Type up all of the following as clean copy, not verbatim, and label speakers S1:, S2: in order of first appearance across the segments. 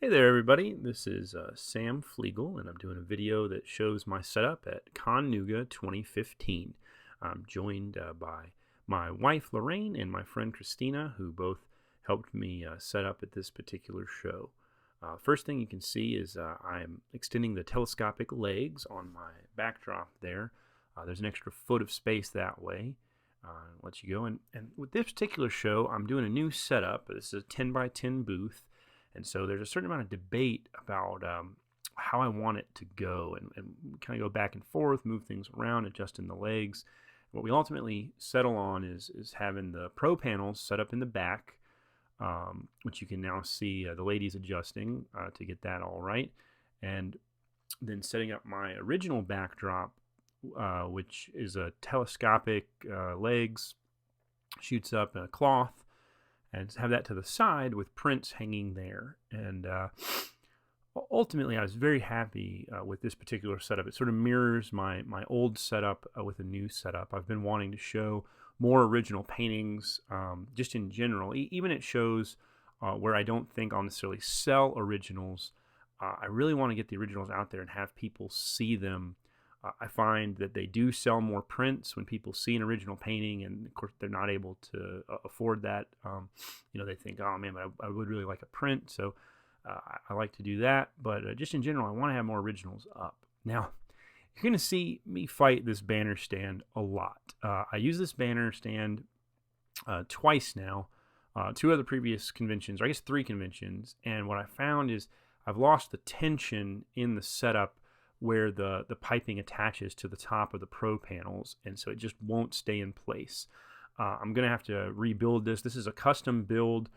S1: Hey there everybody, this is Sam Flegal and I'm doing a video that shows my setup at Con Nooga 2015. I'm joined by my wife Lorraine and my friend Christina, who both helped me set up at this particular show. First thing you can see is I'm extending the telescopic legs on my backdrop there. There's an extra foot of space that way. Let you go. And with this particular show, I'm doing a new setup. This is a 10 by 10 booth. And so there's a certain amount of debate about how I want it to go and kind of go back and forth, move things around, adjusting the legs. What we ultimately settle on is having the pro panels set up in the back, which you can now see the ladies adjusting to get that all right. And then setting up my original backdrop, which is a telescopic legs, shoots up a cloth, and have that to the side with prints hanging there. And ultimately, I was very happy with this particular setup. It sort of mirrors my old setup with a new setup. I've been wanting to show more original paintings, just in general. Even at shows where I don't think I'll necessarily sell originals, I really want to get the originals out there and have people see them. I find that they do sell more prints when people see an original painting, and of course they're not able to afford that. They think, oh man, but I would really like a print, so I like to do that. But just in general, I want to have more originals up. Now, you're going to see me fight this banner stand a lot. I use this banner stand twice now, two other previous conventions, or I guess 3 conventions, and what I found is I've lost the tension in the setup where the piping attaches to the top of the pro panels, and so it just won't stay in place. I'm going to have to rebuild this. This is a custom build.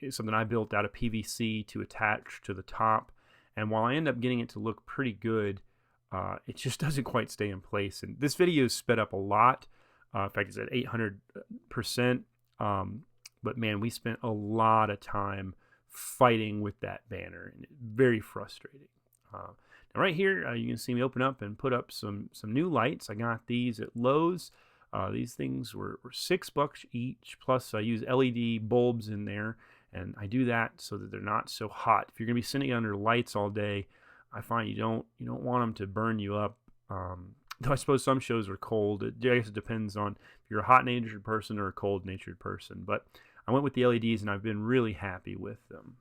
S1: It's something I built out of PVC to attach to the top, and while I end up getting it to look pretty good, it just doesn't quite stay in place. And this video is sped up a lot. In fact, it's at 800%. But man, we spent a lot of time fighting with that banner, and it's very frustrating. Now right here, you can see me open up and put up some new lights. I got these at Lowe's. These things were $6 each, plus I use LED bulbs in there, and I do that so that they're not so hot. If you're going to be sitting under lights all day, I find you don't want them to burn you up. Though I suppose some shows are cold. I guess it depends on if you're a hot-natured person or a cold-natured person. But I went with the LEDs, and I've been really happy with them.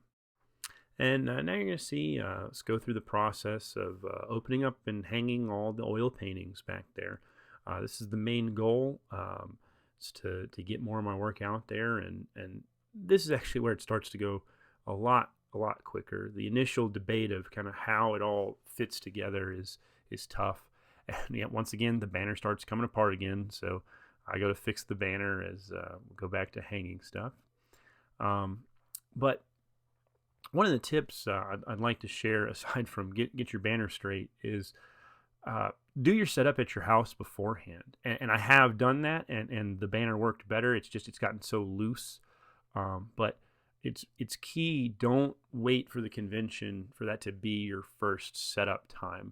S1: And now you're going to see, let's go through the process of opening up and hanging all the oil paintings back there. This is the main goal, is to get more of my work out there, and this is actually where it starts to go a lot quicker. The initial debate of kind of how it all fits together is tough. And yet, once again, the banner starts coming apart again, so I go to fix the banner as we go back to hanging stuff. But one of the tips I'd like to share, aside from get your banner straight, is do your setup at your house beforehand. And I have done that, and the banner worked better. It's gotten so loose. But it's key. Don't wait for the convention for that to be your first setup time.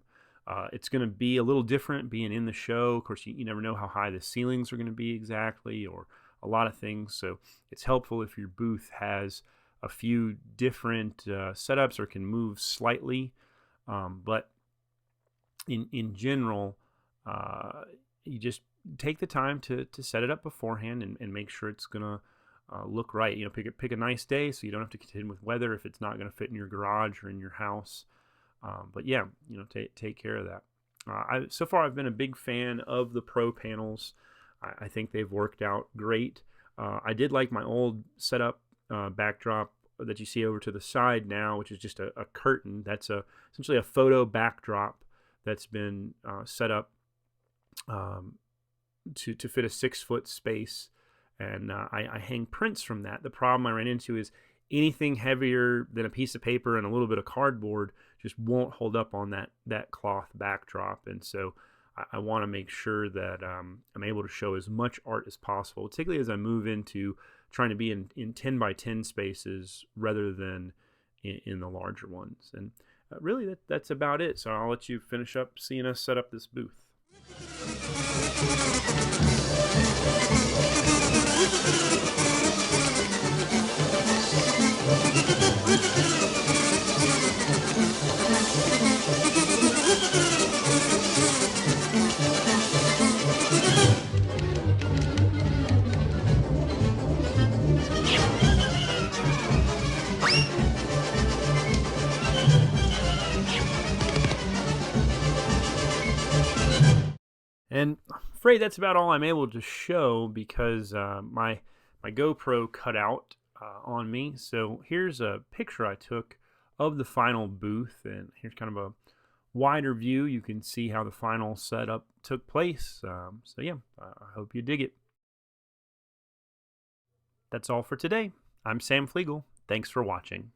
S1: It's going to be a little different being in the show. Of course, you never know how high the ceilings are going to be exactly, or a lot of things. So it's helpful if your booth has a few different setups or can move slightly, but in general, you just take the time to set it up beforehand and make sure it's gonna look right. Pick a nice day so you don't have to contend with weather if it's not going to fit in your garage or in your house. But yeah, take care of that. So far, I've been a big fan of the pro panels. I think they've worked out great. I did like my old setup backdrop that you see over to the side now, which is just a curtain. That's essentially a photo backdrop that's been set up to fit a 6-foot space, and I hang prints from that. The problem I ran into is anything heavier than a piece of paper and a little bit of cardboard just won't hold up on that cloth backdrop, and so I want to make sure that I'm able to show as much art as possible, particularly as I move into trying to be in 10 by 10 spaces rather than in the larger ones. And really, that's about it. So I'll let you finish up seeing us set up this booth. And I'm afraid that's about all I'm able to show because my GoPro cut out on me. So here's a picture I took of the final booth, and here's kind of a wider view. You can see how the final setup took place. So yeah, I hope you dig it. That's all for today. I'm Sam Flegal. Thanks for watching.